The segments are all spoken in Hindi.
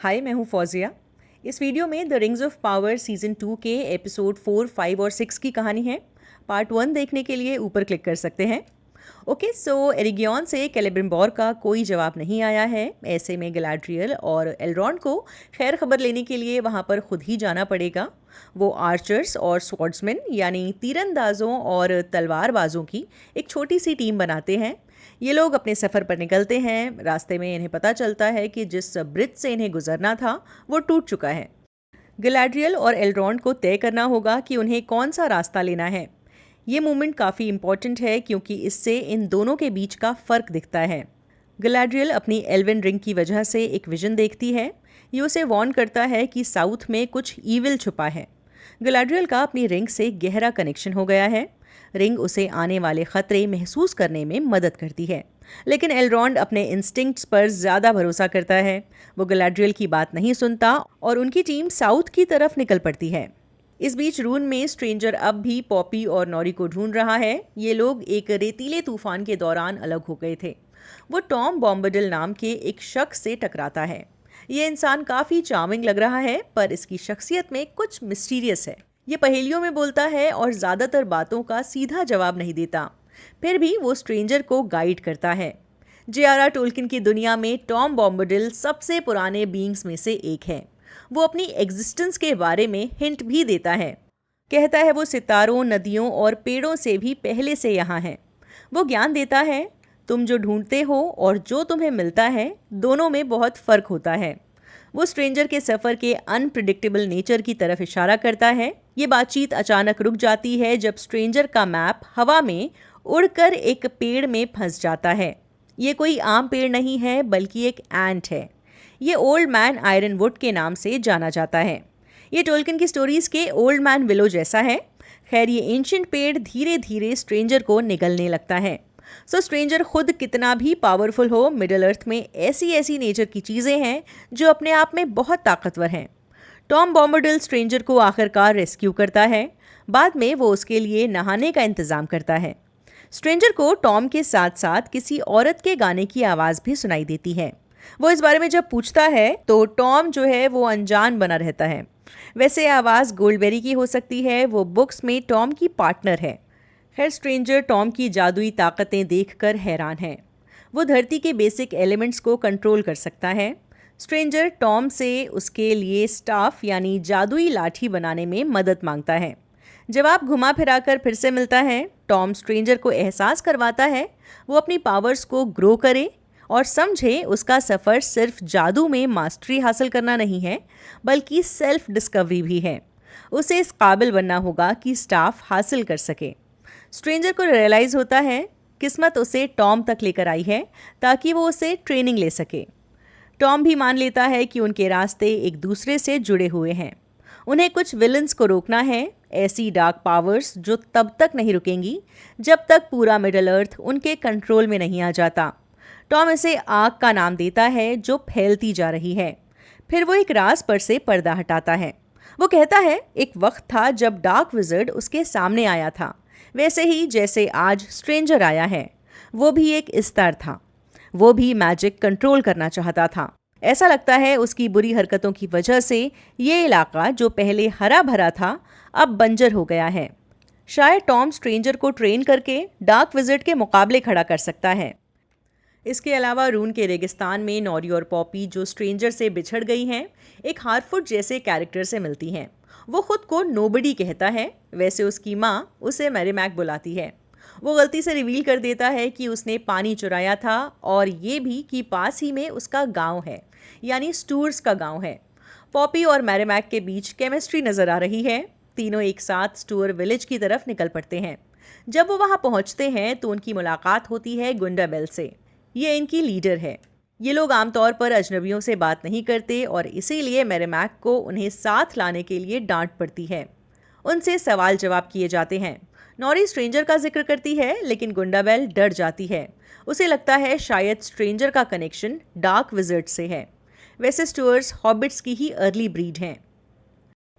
हाय, मैं हूँ फौजिया। इस वीडियो में the rings of power season 2 के एपिसोड 4, 5 और 6 की कहानी है। पार्ट 1 देखने के लिए ऊपर क्लिक कर सकते हैं। ओके, सो एरिगियन से कैलिब्रिम्बोर का कोई जवाब नहीं आया है। ऐसे में गैलाड्रियल और एलरॉन्ड को खैर खबर लेने के लिए वहाँ पर खुद ही जाना पड़ेगा। वो आर्चर्स और स्वॉर्ड्समैन यानी तीरंदाजों और तलवारबाजों की एक छोटी सी टीम बनाते हैं। ये लोग अपने सफ़र पर निकलते हैं। रास्ते में इन्हें पता चलता है कि जिस ब्रिज से इन्हें गुजरना था वो टूट चुका है। गैलाड्रियल और एलरॉन्ड को तय करना होगा कि उन्हें कौन सा रास्ता लेना है। ये मोमेंट काफ़ी इम्पॉर्टेंट है क्योंकि इससे इन दोनों के बीच का फ़र्क दिखता है। गैलाड्रियल अपनी एल्विन रिंग की वजह से एक विजन देखती है। ये उसे वार्न करता है कि साउथ में कुछ ईविल छुपा है। गैलाड्रियल का अपनी रिंग से गहरा कनेक्शन हो गया है। रिंग उसे आने वाले खतरे महसूस करने में मदद करती है। लेकिन एलरॉन्ड अपने इंस्टिंक्ट्स पर ज़्यादा भरोसा करता है। वो गैलाड्रियल की बात नहीं सुनता और उनकी टीम साउथ की तरफ निकल पड़ती है। इस बीच रून में स्ट्रेंजर अब भी पॉपी और नॉरी को ढूंढ रहा है। ये लोग एक रेतीले तूफान के दौरान अलग हो गए थे। वो टॉम बॉम्बडल नाम के एक शख्स से टकराता है। ये इंसान काफ़ी चार्मिंग लग रहा है, पर इसकी शख्सियत में कुछ मिस्टीरियस है। ये पहेलियों में बोलता है और ज़्यादातर बातों का सीधा जवाब नहीं देता। फिर भी वो स्ट्रेंजर को गाइड करता है। जे.आर.आर. टोल्किन की दुनिया में टॉम बॉम्बडल सबसे पुराने बीइंग्स में से एक है। वो अपनी एग्जिस्टेंस के बारे में हिंट भी देता है। कहता है वो सितारों, नदियों और पेड़ों से भी पहले से यहाँ है। वो ज्ञान देता है, तुम जो ढूंढते हो और जो तुम्हें मिलता है, दोनों में बहुत फ़र्क होता है। वो स्ट्रेंजर के सफ़र के अनप्रिडिक्टेबल नेचर की तरफ इशारा करता है। ये बातचीत अचानक रुक जाती है जब स्ट्रेंजर का मैप हवा में उड़कर एक पेड़ में फंस जाता है। ये कोई आम पेड़ नहीं है, बल्कि एक एंट है। ये ओल्ड मैन आयरनवुड के नाम से जाना जाता है। ये टोल्किन की स्टोरीज के ओल्ड मैन विलो जैसा है। खैर, ये एंशिएंट पेड़ धीरे धीरे स्ट्रेंजर को निगलने लगता है। स्ट्रेंजर खुद कितना भी पावरफुल हो, मिडिल अर्थ में ऐसी ऐसी नेचर की चीज़ें हैं जो अपने आप में बहुत ताकतवर हैं। टॉम बॉम्बडल स्ट्रेंजर को आखिरकार रेस्क्यू करता है। बाद में वो उसके लिए नहाने का इंतज़ाम करता है। स्ट्रेंजर को टॉम के साथ साथ किसी औरत के गाने की आवाज़ भी सुनाई देती है। वो इस बारे में जब पूछता है तो टॉम जो है वो अनजान बना रहता है। वैसे आवाज़ गोल्डबेरी की हो सकती है। वो बुक्स में टॉम की पार्टनर है। खैर, स्ट्रेंजर टॉम की जादुई ताकतें देखकर हैरान है। वो धरती के बेसिक एलिमेंट्स को कंट्रोल कर सकता है। स्ट्रेंजर टॉम से उसके लिए स्टाफ यानी जादुई लाठी बनाने में मदद मांगता है। जवाब घुमा फिराकर फिर से मिलता है। टॉम स्ट्रेंजर को एहसास करवाता है वो अपनी पावर्स को ग्रो करे और समझे उसका सफ़र सिर्फ जादू में मास्टरी हासिल करना नहीं है, बल्कि सेल्फ डिस्कवरी भी है। उसे इस काबिल बनना होगा कि स्टाफ हासिल कर सके। स्ट्रेंजर को रियलाइज़ होता है किस्मत उसे टॉम तक लेकर आई है ताकि वो उसे ट्रेनिंग ले सके। टॉम भी मान लेता है कि उनके रास्ते एक दूसरे से जुड़े हुए हैं। उन्हें कुछ विलन्स को रोकना है, ऐसी डार्क पावर्स जो तब तक नहीं रुकेंगी जब तक पूरा मिडल अर्थ उनके कंट्रोल में नहीं आ जाता। टॉम इसे आग का नाम देता है जो फैलती जा रही है। फिर वो एक राज पर से पर्दा हटाता है। वो कहता है एक वक्त था जब डार्क विज़र्ड उसके सामने आया था, वैसे ही जैसे आज स्ट्रेंजर आया है। वो भी एक इस्तार था। वो भी मैजिक कंट्रोल करना चाहता था। ऐसा लगता है उसकी बुरी हरकतों की वजह से ये इलाका जो पहले हरा भरा था अब बंजर हो गया है। शायद टॉम स्ट्रेंजर को ट्रेन करके डार्क विज़र्ड के मुकाबले खड़ा कर सकता है। इसके अलावा रून के रेगिस्तान में नॉरी और पॉपी जो स्ट्रेंजर से बिछड़ गई हैं, एक हार्फुड जैसे कैरेक्टर से मिलती हैं। वो खुद को नोबडी कहता है। वैसे उसकी माँ उसे मैरीमैक बुलाती है। वो गलती से रिवील कर देता है कि उसने पानी चुराया था और ये भी कि पास ही में उसका गांव है, यानी स्टूअर्स का गांव है। पॉपी और मैरीमैक के बीच केमिस्ट्री नज़र आ रही है। तीनों एक साथ स्टूअर विलेज की तरफ निकल पड़ते हैं। जब वो वहाँ पहुँचते हैं तो उनकी मुलाकात होती है गुंडाबेल से। ये इनकी लीडर है। ये लोग आमतौर पर अजनबियों से बात नहीं करते और इसीलिए मैरीमैक को उन्हें साथ लाने के लिए डांट पड़ती है। उनसे सवाल जवाब किए जाते हैं। नॉरी स्ट्रेंजर का जिक्र करती है, लेकिन गुंडाबेल डर जाती है। उसे लगता है शायद स्ट्रेंजर का कनेक्शन डार्क विज़र्ड से है। वैसे स्टूअर्स हॉबिट्स की ही अर्ली ब्रीड हैं।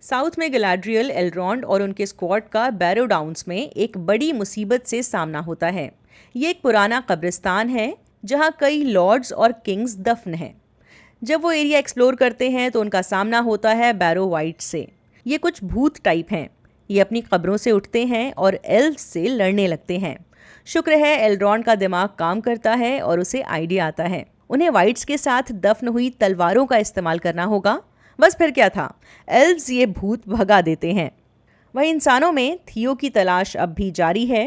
साउथ में गैलाड्रियल, एलरॉन्ड और उनके स्क्वाड का बैरो डाउन्स में एक बड़ी मुसीबत से सामना होता है। ये एक पुराना कब्रिस्तान है जहाँ कई लॉर्ड्स और किंग्स दफन हैं। जब वो एरिया एक्सप्लोर करते हैं तो उनका सामना होता है बैरो वाइट से। ये कुछ भूत टाइप हैं। ये अपनी कब्रों से उठते हैं और एल्फ से लड़ने लगते हैं। शुक्र है एल्रॉन्ड का दिमाग काम करता है और उसे आइडिया आता है। उन्हें वाइट्स के साथ दफन हुई तलवारों का इस्तेमाल करना होगा। बस फिर क्या था, एल्व्स ये भूत भगा देते हैं। वहीं इंसानों में थियो की तलाश अब भी जारी है।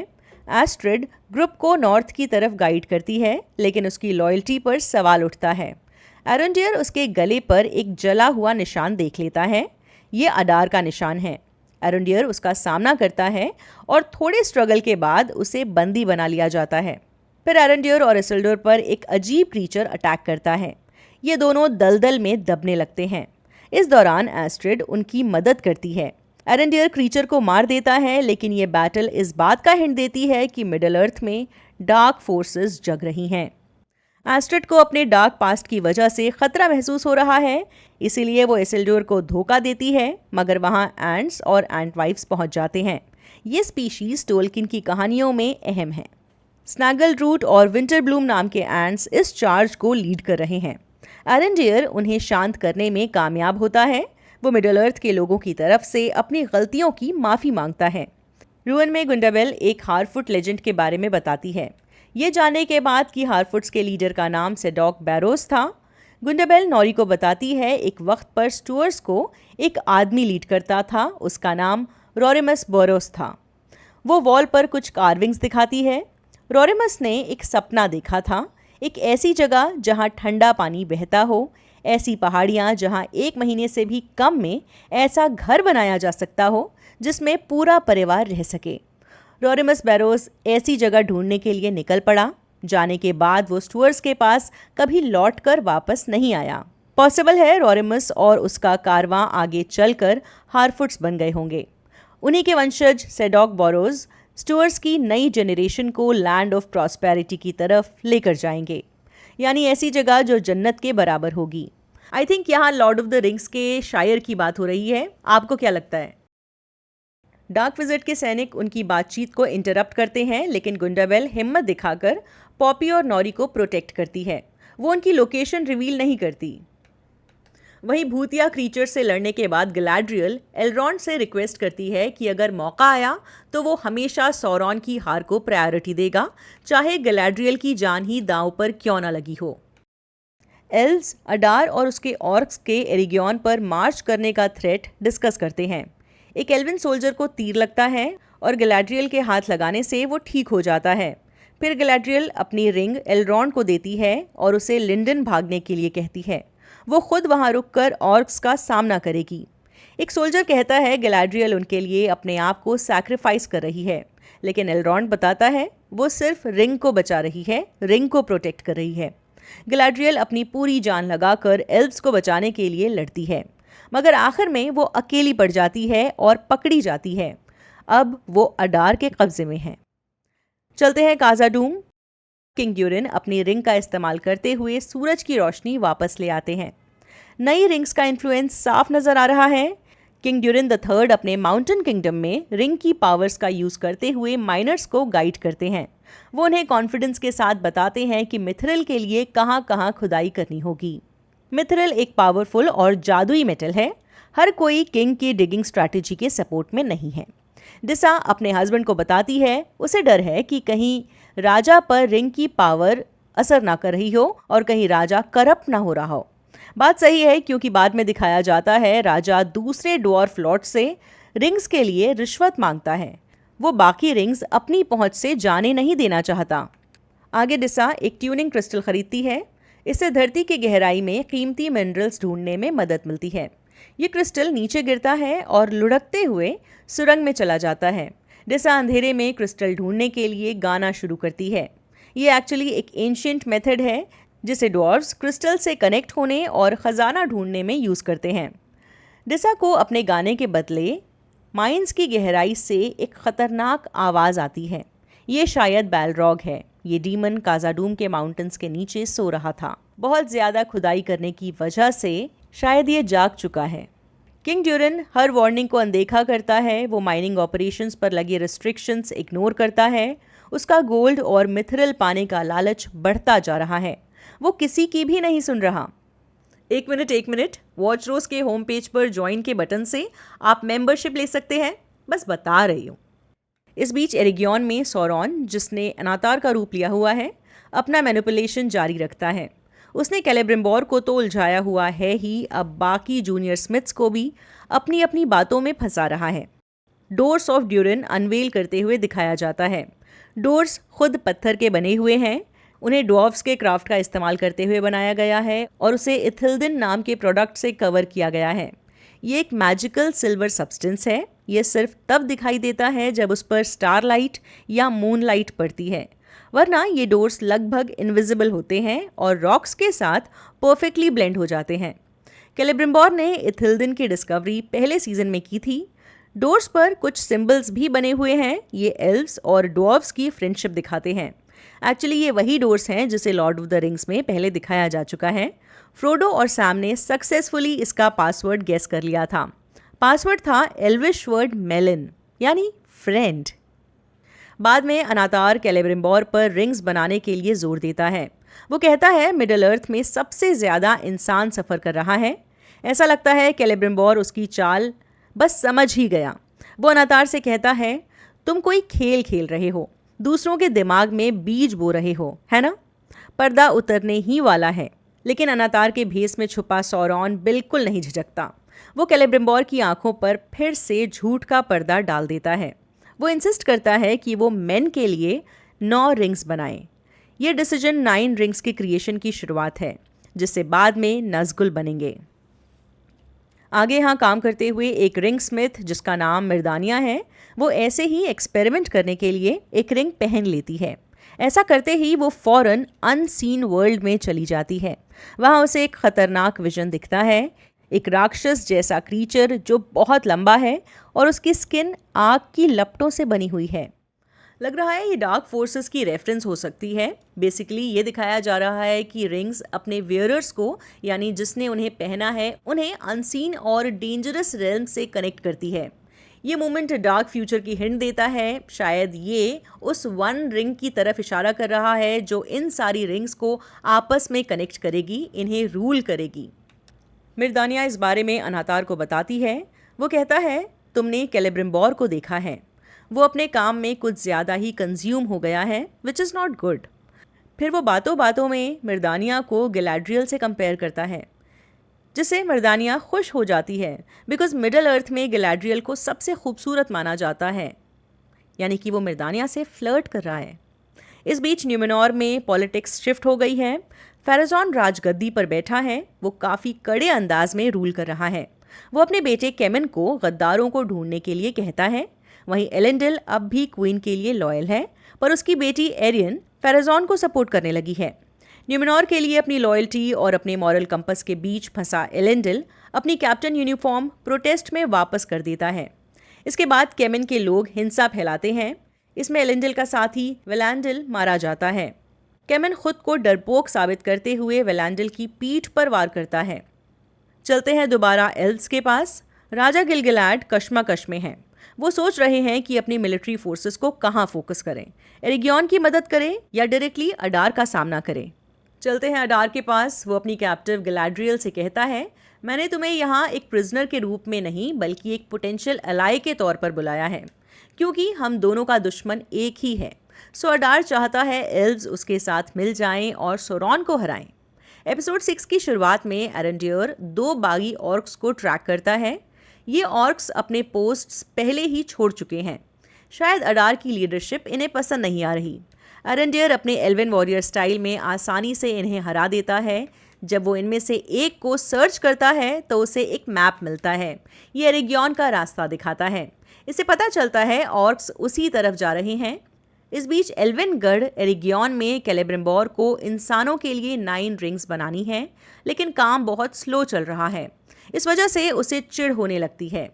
एस्ट्रिड ग्रुप को नॉर्थ की तरफ गाइड करती है, लेकिन उसकी लॉयल्टी पर सवाल उठता है। एरेंडियर उसके गले पर एक जला हुआ निशान देख लेता है। ये अडार का निशान है। एरेंडियर उसका सामना करता है और थोड़े स्ट्रगल के बाद उसे बंदी बना लिया जाता है। फिर एरेंडियर और इसिल्डोर पर एक अजीब क्रीचर अटैक करता है। ये दोनों दलदल में दबने लगते हैं। इस दौरान एस्ट्रिड उनकी मदद करती है। एरेंडियर क्रीचर को मार देता है, लेकिन ये बैटल इस बात का हिंट देती है कि मिडल अर्थ में डार्क फोर्सेस जग रही हैं। एस्ट्रिड को अपने डार्क पास्ट की वजह से खतरा महसूस हो रहा है, इसीलिए वो इसिल्डोर को धोखा देती है, मगर वहाँ एंट्स और एंट वाइफ्स पहुँच जाते हैं। ये स्पीशीज टोल्किन की कहानियों में अहम है। स्नैगल रूट और विंटर ब्लूम नाम के एंट्स इस चार्ज को लीड कर रहे हैं। एरेंडियर उन्हें शांत करने में कामयाब होता है। वो मिडल अर्थ के लोगों की तरफ से अपनी गलतियों की माफ़ी मांगता है। रूअन में गुंडाबेल एक हारफुट लेजेंड के बारे में बताती है। ये जानने के बाद कि हारफुट्स के लीडर का नाम सेडॉक बैरोस था। गुंडाबेल नॉरी को बताती है एक वक्त पर स्टुअर्स को एक आदमी लीड करता था, उसका नाम रोरेमस बोरोस था। वो वॉल पर कुछ कार्विंग्स दिखाती है। रोरेमस ने एक सपना देखा था, एक ऐसी जगह जहां ठंडा पानी बहता हो, ऐसी पहाड़ियां जहां 1 महीने से भी कम में ऐसा घर बनाया जा सकता हो जिसमें पूरा परिवार रह सके। रोरेमस बैरोस ऐसी जगह ढूंढने के लिए निकल पड़ा। जाने के बाद वो स्टुअर्स के पास कभी लौटकर वापस नहीं आया। पॉसिबल है रोरेमस और उसका कारवां आगे चलकर हारफुट्स बन गए होंगे। उन्हीं के वंशज सेडॉक बोरोस स्टुअर्स की नई जनरेशन को लैंड ऑफ प्रॉस्पेरिटी की तरफ लेकर जाएंगे, यानी ऐसी जगह जो जन्नत के बराबर होगी। आई थिंक यहाँ लॉर्ड ऑफ द रिंग्स के शायर की बात हो रही है। आपको क्या लगता है? डार्क विज़र्ड के सैनिक उनकी बातचीत को इंटरप्ट करते हैं, लेकिन गुंडाबेल हिम्मत दिखाकर पॉपी और नॉरी को प्रोटेक्ट करती है। वो उनकी लोकेशन रिवील नहीं करती। वहीं भूतिया क्रीचर से लड़ने के बाद गैलाड्रियल एल्रॉन्ड से रिक्वेस्ट करती है कि अगर मौका आया तो वो हमेशा सौरॉन की हार को प्रायोरिटी देगा, चाहे गैलाड्रियल की जान ही दांव पर क्यों ना लगी हो। एल्व्स अडार और उसके ऑर्क्स के एरिगियन पर मार्च करने का थ्रेट डिस्कस करते हैं। एक एल्विन सोल्जर को तीर लगता है और गैलाड्रियल के हाथ लगाने से वो ठीक हो जाता है। फिर गैलाड्रियल अपनी रिंग एल्रॉन्ड को देती है और उसे लिंडन भागने के लिए कहती है। वो खुद वहां रुककर ऑर्क्स का सामना करेगी। एक सोल्जर कहता है गैलाड्रियल उनके लिए अपने आप को सैक्रिफाइस कर रही है, लेकिन एल्रॉन्ड बताता है वो सिर्फ रिंग को बचा रही है, रिंग को प्रोटेक्ट कर रही है। गैलाड्रियल अपनी पूरी जान लगाकर एल्व्स को बचाने के लिए लड़ती है, मगर आखिर में वो अकेली पड़ जाती है और पकड़ी जाती है। अब वो अडार के कब्जे में है। चलते हैं काजाडूम। किंग ड्यूरिन अपनी रिंग का इस्तेमाल करते हुए सूरज की रोशनी वापस ले आते हैं। नई रिंग्स का इन्फ्लुएंस साफ नजर आ रहा है। किंग ड्यूरिन द थर्ड अपने माउंटेन किंगडम में रिंग की पावर्स का यूज़ करते हुए माइनर्स को गाइड करते हैं। वो उन्हें कॉन्फिडेंस के साथ बताते हैं कि मिथरिल के लिए कहाँ कहाँ खुदाई करनी होगी। मिथरिल एक पावरफुल और जादुई मेटल है। हर कोई किंग की डिगिंग स्ट्रैटेजी के सपोर्ट में नहीं है। डिसा अपने हस्बैंड को बताती है उसे डर है कि कहीं राजा पर रिंग की पावर असर ना कर रही हो और कहीं राजा करप्ट ना हो रहा हो। बात सही है, क्योंकि बाद में दिखाया जाता है राजा दूसरे ड्वार्फ लॉर्ड से रिंग्स के लिए रिश्वत मांगता है। वो बाकी रिंग्स अपनी पहुंच से जाने नहीं देना चाहता। आगे डिसा एक ट्यूनिंग क्रिस्टल खरीदती है। इससे धरती की गहराई में कीमती मिनरल्स ढूंढने में मदद मिलती है। ये क्रिस्टल नीचे गिरता है और लुढ़कते हुए सुरंग में चला जाता है। डिसा अंधेरे में क्रिस्टल ढूंढने के लिए गाना शुरू करती है। ये एक्चुअली एक एंशिएंट मेथड है जिसे ड्वार्फ्स क्रिस्टल से कनेक्ट होने और ख़जाना ढूंढने में यूज़ करते हैं। डिसा को अपने गाने के बदले माइंस की गहराई से एक ख़तरनाक आवाज़ आती है। ये शायद बैलरॉग है। ये डीमन काजाडूम के माउंटेन्स के नीचे सो रहा था। बहुत ज़्यादा खुदाई करने की वजह से शायद ये जाग चुका है। किंग ड्यूरिन हर वार्निंग को अनदेखा करता है। वो माइनिंग ऑपरेशंस पर लगे रिस्ट्रिक्शंस इग्नोर करता है। उसका गोल्ड और मिथरिल पाने का लालच बढ़ता जा रहा है। वो किसी की भी नहीं सुन रहा। एक मिनट, वॉच रोज के होम पेज पर ज्वाइन के बटन से आप मेंबरशिप ले सकते हैं, बस बता रही हूँ। इस बीच एरिगियन में सौरॉन, जिसने अनातार का रूप लिया हुआ है, अपना मैनिपुलेशन जारी रखता है। उसने कैलेब्रिम्बोर को तो उलझाया हुआ है ही, अब बाकी जूनियर स्मिथ्स को भी अपनी अपनी बातों में फंसा रहा है। डोर्स ऑफ ड्यूरिन अनवेल करते हुए दिखाया जाता है। डोर्स खुद पत्थर के बने हुए हैं। उन्हें ड्वार्फ्स के क्राफ्ट का इस्तेमाल करते हुए बनाया गया है और उसे इथिल्दिन नाम के प्रोडक्ट से कवर किया गया है। ये एक मैजिकल सिल्वर सब्सटेंस है। ये सिर्फ तब दिखाई देता है जब उस पर स्टारलाइट या मूनलाइट पड़ती है, वरना ये डोर्स लगभग इनविजिबल होते हैं और रॉक्स के साथ परफेक्टली ब्लेंड हो जाते हैं। कैलेब्रिम्बोर ने इथिल्दिन की डिस्कवरी पहले सीजन में की थी। डोर्स पर कुछ सिंबल्स भी बने हुए हैं। ये एल्व्स और ड्वार्फ्स की फ्रेंडशिप दिखाते हैं। एक्चुअली ये वही डोर्स हैं जिसे लॉर्ड ऑफ द रिंग्स में पहले दिखाया जा चुका है। फ्रोडो और सैम ने सक्सेसफुली इसका पासवर्ड गेस कर लिया था। पासवर्ड था एल्विश वर्ड मेलिन, यानी फ्रेंड। बाद में अनातार कैलेब्रिम्बोर पर रिंग्स बनाने के लिए जोर देता है। वो कहता है मिडल अर्थ में सबसे ज्यादा इंसान सफर कर रहा है। ऐसा लगता है कैलेब्रिम्बोर उसकी चाल बस समझ ही गया। वो अनातार से कहता है, तुम कोई खेल खेल रहे हो, दूसरों के दिमाग में बीज बो रहे हो, है ना? पर्दा उतरने ही वाला है, लेकिन अनातार के भेस में छुपा सौरॉन बिल्कुल नहीं झिझकता। वो कैलेब्रिम्बोर की आंखों पर फिर से झूठ का पर्दा डाल देता है। वो इंसिस्ट करता है कि वो मेन के लिए 9 रिंग्स बनाए। ये डिसीजन 9 रिंग्स के क्रिएशन की शुरुआत है, जिससे बाद में नज़गुल बनेंगे। आगे यहाँ काम करते हुए एक रिंग स्मिथ जिसका नाम मिर्दानिया है, वो ऐसे ही एक्सपेरिमेंट करने के लिए एक रिंग पहन लेती है। ऐसा करते ही वो फौरन अनसीन वर्ल्ड में चली जाती है। वहाँ उसे एक खतरनाक विजन दिखता है, एक राक्षस जैसा क्रीचर जो बहुत लंबा है और उसकी स्किन आग की लपटों से बनी हुई है। लग रहा है ये डार्क फोर्सेस की रेफरेंस हो सकती है। बेसिकली ये दिखाया जा रहा है कि रिंग्स अपने वेयरर्स को, यानी जिसने उन्हें पहना है, उन्हें अनसीन और डेंजरस रेल्म से कनेक्ट करती है। ये मोमेंट डार्क फ्यूचर की हिंट देता है। शायद ये उस वन रिंग की तरफ इशारा कर रहा है जो इन सारी रिंग्स को आपस में कनेक्ट करेगी, इन्हें रूल करेगी। मिर्दानिया इस बारे में अनातार को बताती है। वो कहता है, तुमने कैलेब्रिम्बोर को देखा है, वो अपने काम में कुछ ज़्यादा ही कंज्यूम हो गया है, विच इज़ नॉट गुड। फिर वो बातों बातों में मिर्दानिया को गैलाड्रियल से कंपेयर करता है, जिससे मिर्दानिया खुश हो जाती है बिकॉज मिडल अर्थ में गैलाड्रियल को सबसे खूबसूरत माना जाता है, यानी कि वो मिर्दानिया से फ्लर्ट कर रहा है। इस बीच न्यूमेनोर में पॉलिटिक्स शिफ्ट हो गई है। फेराजॉन राजगद्दी पर बैठा है। वो काफ़ी कड़े अंदाज में रूल कर रहा है। वो अपने बेटे केमिन को गद्दारों को ढूंढने के लिए कहता है। वहीं एलेंडिल अब भी क्वीन के लिए लॉयल है, पर उसकी बेटी एरियन फेराजॉन को सपोर्ट करने लगी है। न्यूमेनोर के लिए अपनी लॉयल्टी और अपने मॉरल कंपस के बीच फंसा एलेंडिल अपनी कैप्टन यूनिफॉर्म प्रोटेस्ट में वापस कर देता है। इसके बाद केमिन के लोग हिंसा फैलाते हैं। इसमें एलेंडिल का साथी वेलांडिल मारा जाता है। केमिन खुद को डरपोक साबित करते हुए वेलांडिल की पीठ पर वार करता है। चलते हैं दोबारा एल्व्स के पास। राजा गिलगिलाड कश्मकश में हैं। वो सोच रहे हैं कि अपनी मिलिट्री फोर्सेस को कहाँ फोकस करें, एरिगियन की मदद करें या डायरेक्टली अडार का सामना करें। चलते हैं अडार के पास। वो अपनी कैप्टिव गैलाड्रियल से कहता है, मैंने तुम्हें यहाँ एक प्रिजनर के रूप में नहीं बल्कि एक पोटेंशियल अलाई के तौर पर बुलाया है, क्योंकि हम दोनों का दुश्मन एक ही है। सो अडार चाहता है एल्व्स उसके साथ मिल जाएं और सोरॉन को हराएं। एपिसोड 6 की शुरुआत में एरेंडियर 2 बागी ऑर्क्स को ट्रैक करता है। ये ऑर्क्स अपने पोस्ट्स पहले ही छोड़ चुके हैं। शायद अडार की लीडरशिप इन्हें पसंद नहीं आ रही। एरेंडियर अपने एल्वन वॉरियर स्टाइल में आसानी से इन्हें हरा देता है। जब वो इनमें से एक को सर्च करता है तो उसे एक मैप मिलता है। ये एरिगियन का रास्ता दिखाता है। इसे पता चलता है ऑर्क्स उसी तरफ जा रहे हैं। इस बीच एल्विन गढ़ एरिगियन में कैलेब्रिम्बोर को इंसानों के लिए 9 रिंग्स बनानी है, लेकिन काम बहुत स्लो चल रहा है। इस वजह से उसे चिढ़ होने लगती है।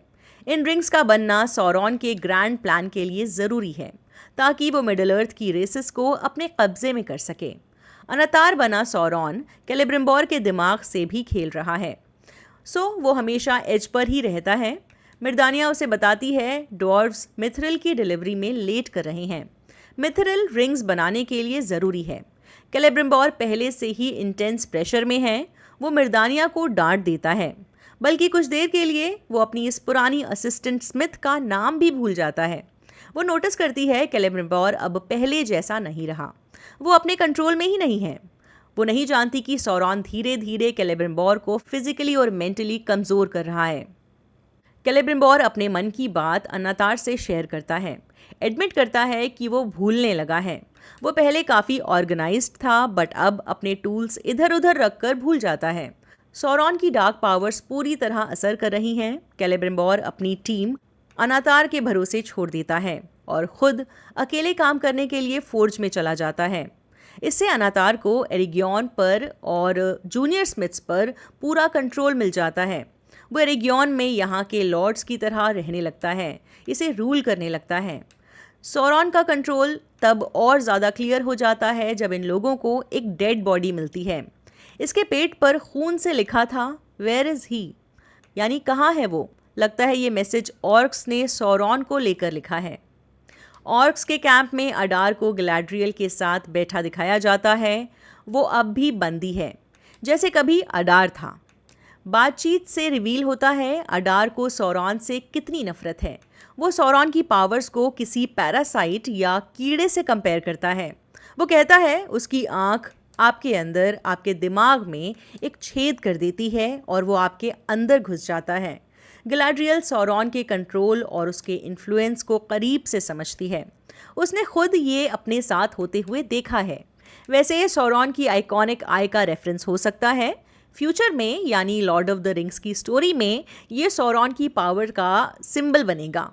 इन रिंग्स का बनना सौरॉन के ग्रैंड प्लान के लिए ज़रूरी है, ताकि वो मिडल अर्थ की रेसेस को अपने कब्जे में कर सके। अनातार बना सौरॉन कैलेब्रिम्बोर के दिमाग से भी खेल रहा है, सो वो हमेशा एज पर ही रहता है। मिर्दानिया उसे बताती है ड्वार्फ्स मिथरिल की डिलीवरी में लेट कर रहे हैं। मिथरिल रिंग्स बनाने के लिए ज़रूरी है। कैलेब्रिम्बोर पहले से ही इंटेंस प्रेशर में है। वो मिर्दानिया को डांट देता है, बल्कि कुछ देर के लिए वो अपनी इस पुरानी असिस्टेंट स्मिथ का नाम भी भूल जाता है। वो नोटिस करती है कैलेब्रिम्बोर अब पहले जैसा नहीं रहा, वो अपने कंट्रोल में ही नहीं है। वो नहीं जानती कि सौरॉन धीरे धीरे कैलेब्रिम्बोर को फिजिकली और मेंटली कमज़ोर कर रहा है। कैलेब्रिम्बोर अपने मन की बात अन्नातार से शेयर करता है, एडमिट करता है कि वो भूलने लगा है। वो पहले काफ़ी ऑर्गेनाइज्ड था, बट अब अपने टूल्स इधर उधर रखकर भूल जाता है। सौरॉन की डार्क पावर्स पूरी तरह असर कर रही हैं। कैलेब्रिम्बोर अपनी टीम अन्नातार के भरोसे छोड़ देता है और खुद अकेले काम करने के लिए फोर्ज में चला जाता है। इससे अन्नातार को एरिगियन पर और जूनियर स्मिथ्स पर पूरा कंट्रोल मिल जाता है। वो एरिगियन में यहाँ के लॉर्ड्स की तरह रहने लगता है, इसे रूल करने लगता है। सौरॉन का कंट्रोल तब और ज़्यादा क्लियर हो जाता है जब इन लोगों को एक डेड बॉडी मिलती है। इसके पेट पर खून से लिखा था वेयर इज़ ही, यानी कहाँ है वो। लगता है ये मैसेज ऑर्क्स ने सौरॉन को लेकर लिखा है। ऑर्क्स के कैंप में अडार को गैलाड्रियल के साथ बैठा दिखाया जाता है। वो अब भी बंदी है, जैसे कभी अडार था। बातचीत से रिवील होता है अडार को सौरॉन से कितनी नफरत है। वो सौरॉन की पावर्स को किसी पैरासाइट या कीड़े से कंपेयर करता है। वो कहता है उसकी आँख आपके अंदर, आपके दिमाग में एक छेद कर देती है और वो आपके अंदर घुस जाता है। गैलाड्रियल सौरॉन के कंट्रोल और उसके इन्फ्लुएंस को करीब से समझती है। उसने खुद ये अपने साथ होते हुए देखा है। वैसे सौरॉन की आइकॉनिक आई का रेफरेंस हो सकता है। फ्यूचर में यानी लॉर्ड ऑफ द रिंग्स की स्टोरी में ये सौरॉन की पावर का सिंबल बनेगा।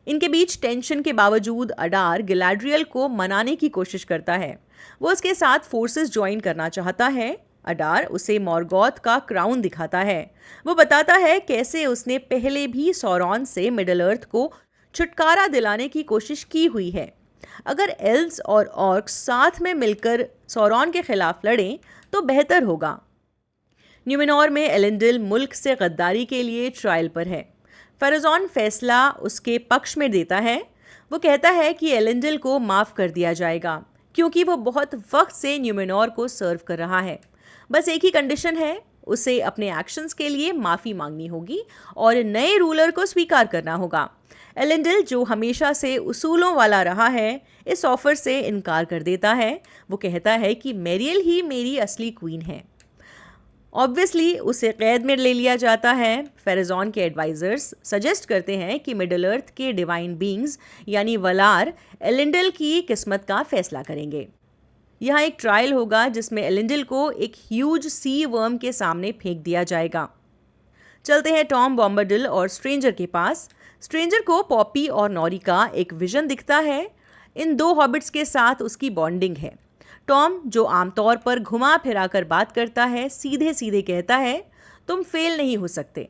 इनके बीच टेंशन के बावजूद अडार गैलाड्रियल को मनाने की कोशिश करता है। वो उसके साथ फोर्सेस ज्वाइन करना चाहता है। अडार उसे मॉर्गोथ का क्राउन दिखाता है। वो बताता है कैसे उसने पहले भी सौरॉन से मिडल अर्थ को छुटकारा दिलाने की कोशिश की हुई है। अगर एल्व्स और ऑर्क्स साथ में मिलकर सौरॉन के खिलाफ लड़ें तो बेहतर होगा। न्यूमेनोर में एलेंडिल मुल्क से गद्दारी के लिए ट्रायल पर है। फेरोजॉन फैसला उसके पक्ष में देता है। वो कहता है कि एलेंडिल को माफ़ कर दिया जाएगा क्योंकि वो बहुत वक्त से न्यूमेनोर को सर्व कर रहा है। बस एक ही कंडीशन है, उसे अपने एक्शंस के लिए माफ़ी मांगनी होगी और नए रूलर को स्वीकार करना होगा। एलेंडिल, जो हमेशा से उसूलों वाला रहा है, इस ऑफर से इनकार कर देता है। वो कहता है कि मैरियल ही मेरी असली क्वीन है। ऑब्वियसली उसे कैद में ले लिया जाता है। फेरेजॉन के एडवाइजर्स सजेस्ट करते हैं कि मिडल अर्थ के डिवाइन बींग्स यानी वलार एलेंडिल की किस्मत का फैसला करेंगे। यहाँ एक ट्रायल होगा जिसमें एलेंडिल को एक ह्यूज सी वर्म के सामने फेंक दिया जाएगा। चलते हैं टॉम बॉम्बाडिल और स्ट्रेंजर के पास। स्ट्रेंजर को पॉपी और नॉरी का एक विजन दिखता है। इन दो हॉबिट्स के साथ उसकी बॉन्डिंग है। टॉम, जो आमतौर पर घुमा फिरा कर बात करता है, सीधे सीधे कहता है तुम फेल नहीं हो सकते।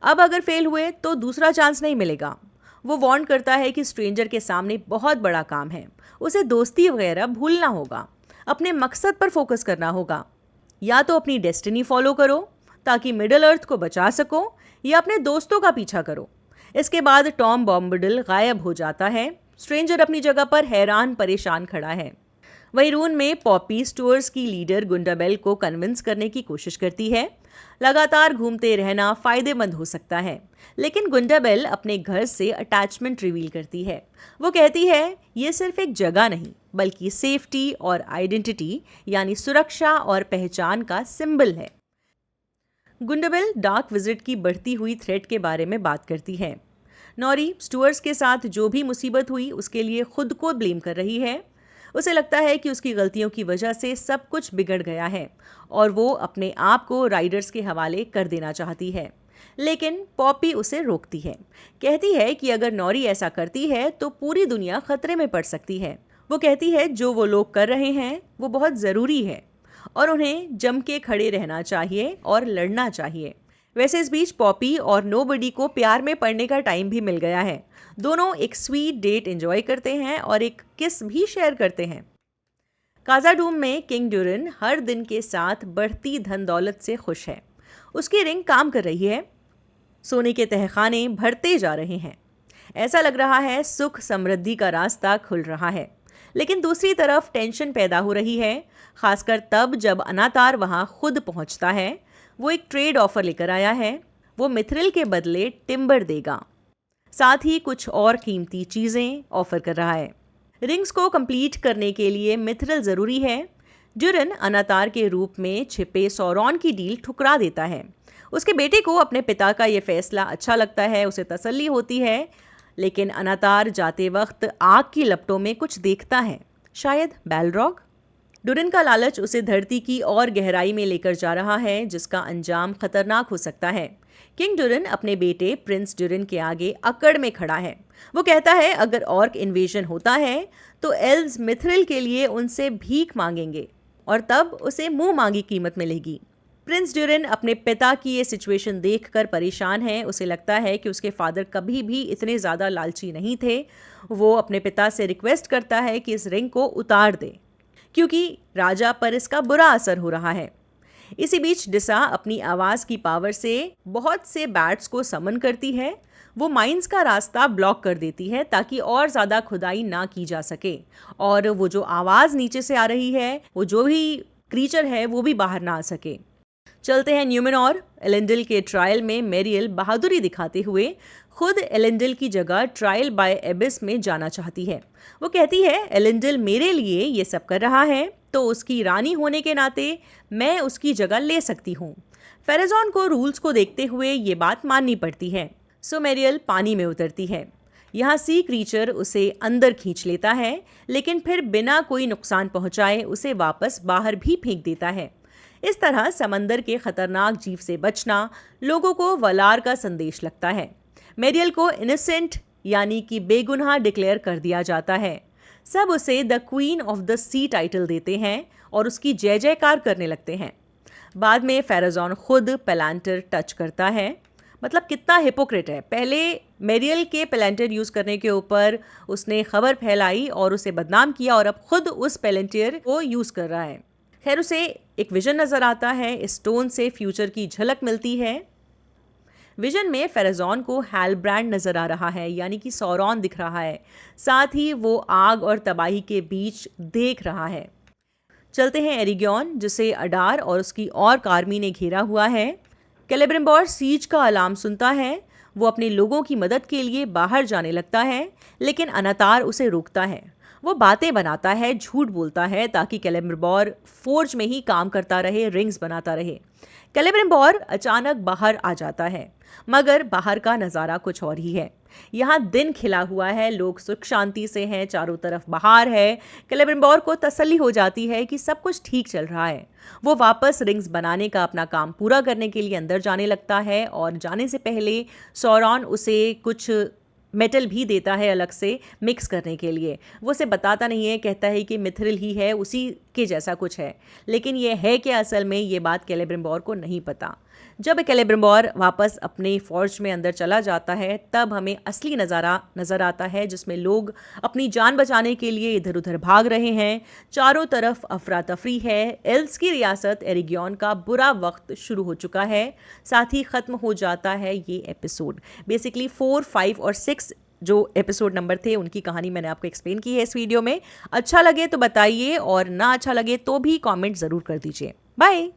अब अगर फेल हुए तो दूसरा चांस नहीं मिलेगा। वो वार्न करता है कि स्ट्रेंजर के सामने बहुत बड़ा काम है, उसे दोस्ती वगैरह भूलना होगा, अपने मकसद पर फोकस करना होगा। या तो अपनी डेस्टिनी फॉलो करो ताकि मिडल अर्थ को बचा सको, या अपने दोस्तों का पीछा करो। इसके बाद टॉम बॉम्बाडिल गायब हो जाता है। स्ट्रेंजर अपनी जगह पर हैरान परेशान खड़ा है। वहीं रून में पॉपी स्टोर्स की लीडर गुंडाबेल को कन्विंस करने की कोशिश करती है। लगातार घूमते रहना फ़ायदेमंद हो सकता है, लेकिन गुंडाबेल अपने घर से अटैचमेंट रिवील करती है। वो कहती है ये सिर्फ एक जगह नहीं बल्कि सेफ्टी और आइडेंटिटी यानी सुरक्षा और पहचान का सिंबल है। गुंडाबेल डार्क विजिट की बढ़ती हुई थ्रेट के बारे में बात करती है। नॉरी स्टुअर्ट्स के साथ जो भी मुसीबत हुई उसके लिए खुद को ब्लेम कर रही है। उसे लगता है कि उसकी गलतियों की वजह से सब कुछ बिगड़ गया है और वो अपने आप को राइडर्स के हवाले कर देना चाहती है। लेकिन पॉपी उसे रोकती है, कहती है कि अगर नॉरी ऐसा करती है तो पूरी दुनिया खतरे में पड़ सकती है। वो कहती है जो वो लोग कर रहे हैं वो बहुत ज़रूरी है और उन्हें जम के खड़े रहना चाहिए और लड़ना चाहिए। वैसे इस बीच पॉपी और नोबडी को प्यार में पड़ने का टाइम भी मिल गया है। दोनों एक स्वीट डेट एंजॉय करते हैं और एक किस भी शेयर करते हैं। काजाडूम में किंग ड्यूरिन हर दिन के साथ बढ़ती धन दौलत से खुश है। उसकी रिंग काम कर रही है, सोने के तहखाने भरते जा रहे हैं। ऐसा लग रहा है सुख समृद्धि का रास्ता खुल रहा है। लेकिन दूसरी तरफ टेंशन पैदा हो रही है, खासकर तब जब अनातार वहां खुद पहुंचता है। वो एक ट्रेड ऑफर लेकर आया है। वो मिथ्रिल के बदले टिम्बर देगा, साथ ही कुछ और कीमती चीजें ऑफर कर रहा है। रिंग्स को कंप्लीट करने के लिए मिथ्रिल जरूरी है। ड्यूरन अनातार के रूप में छिपे सौरॉन की डील ठुकरा देता है। उसके बेटे को अपने पिता का यह फैसला अच्छा लगता है, उसे तसल्ली होती है, लेकिन अनातार जाते वक्त आग की लपटों में कुछ देखता है, शायद बैलरॉग। डुरिन का लालच उसे धरती की और गहराई में लेकर जा रहा है, जिसका अंजाम खतरनाक हो सकता है। किंग डुरिन अपने बेटे प्रिंस डुरिन के आगे अकड़ में खड़ा है। वो कहता है अगर ऑर्क इन्वेजन होता है तो एल्व्स मिथ्रिल के लिए उनसे भीख मांगेंगे और तब उसे मुंह मांगी कीमत मिलेगी। प्रिंस ड्यूरिन अपने पिता की ये सिचुएशन देखकर परेशान है। उसे लगता है कि उसके फादर कभी भी इतने ज़्यादा लालची नहीं थे। वो अपने पिता से रिक्वेस्ट करता है कि इस रिंग को उतार दे, क्योंकि राजा पर इसका बुरा असर हो रहा है। इसी बीच डिसा अपनी आवाज़ की पावर से बहुत से बैट्स को समन करती है। वो माइंस का रास्ता ब्लॉक कर देती है ताकि और ज़्यादा खुदाई ना की जा सके, और वो जो आवाज़ नीचे से आ रही है, वो जो भी क्रीचर है वो भी बाहर ना आ सके। चलते हैं न्यूमेनॉर। एलेंडिल के ट्रायल में मेरियल बहादुरी दिखाते हुए खुद एलेंडिल की जगह ट्रायल बाय एबिस में जाना चाहती है। वो कहती है एलेंडिल मेरे लिए ये सब कर रहा है तो उसकी रानी होने के नाते मैं उसकी जगह ले सकती हूँ। फेरेजॉन को रूल्स को देखते हुए ये बात माननी पड़ती है, सो मेरियल पानी में उतरती है। यहाँ सी क्रीचर उसे अंदर खींच लेता है, लेकिन फिर बिना कोई नुकसान पहुँचाए उसे वापस बाहर भी फेंक देता है। इस तरह समंदर के खतरनाक जीव से बचना लोगों को वलार का संदेश लगता है। मेरियल को इनोसेंट यानी कि बेगुनाह डिक्लेयर कर दिया जाता है। सब उसे the queen of the sea title देते हैं और उसकी जय जयकार करने लगते हैं। बाद में फेरेजॉन खुद पेलांटर टच करता है। मतलब कितना हिपोक्रेट है। पहले मेरियल के पेलेंटियर यूज़ करने के ऊपर उसने खबर फैलाई और उसे बदनाम किया, और अब खुद उस पेलेंटियर को यूज़ कर रहा है। खैर, उसे एक विजन नज़र आता है। इस स्टोन से फ्यूचर की झलक मिलती है। विजन में फेरेजॉन को हैलब्रैंड नज़र आ रहा है, यानी कि सौरॉन दिख रहा है। साथ ही वो आग और तबाही के बीच देख रहा है। चलते हैं एरिग्योन, जिसे अडार और उसकी ऑर्क आर्मी ने घेरा हुआ है। कैलेब्रिम्बोर सीज का अलार्म सुनता है। वो अपने लोगों की मदद के लिए बाहर जाने लगता है, लेकिन अनातार उसे रोकता है। वो बातें बनाता है, झूठ बोलता है ताकि कैलेब्रिम्बोर फोर्ज में ही काम करता रहे, रिंग्स बनाता रहे। कैलेब्रिम्बोर अचानक बाहर आ जाता है, मगर बाहर का नज़ारा कुछ और ही है। यहाँ दिन खिला हुआ है, लोग सुख शांति से हैं, चारों तरफ बहार है। कैलेब्रिम्बोर को तसल्ली हो जाती है कि सब कुछ ठीक चल रहा है। वो वापस रिंग्स बनाने का अपना काम पूरा करने के लिए अंदर जाने लगता है, और जाने से पहले सौरॉन उसे कुछ मेटल भी देता है अलग से मिक्स करने के लिए। वो उसे बताता नहीं है, कहता है कि मिथ्रिल ही है, उसी के जैसा कुछ है, लेकिन ये है कि असल में ये बात कैलेब्रिम्बोर को नहीं पता। जब कैलेब्रिम्बोर वापस अपने फॉर्ज में अंदर चला जाता है, तब हमें असली नज़ारा नज़र आता है, जिसमें लोग अपनी जान बचाने के लिए इधर उधर भाग रहे हैं। चारों तरफ अफरा तफरी है। एल्व्स की रियासत एरिग्योन का बुरा वक्त शुरू हो चुका है। साथ ही ख़त्म हो जाता है ये एपिसोड। बेसिकली 4, 5 और 6 जो एपिसोड नंबर थे, उनकी कहानी मैंने आपको एक्सप्लेन की है इस वीडियो में। अच्छा लगे तो बताइए, और ना अच्छा लगे तो भी कमेंट ज़रूर कर दीजिए। बाय।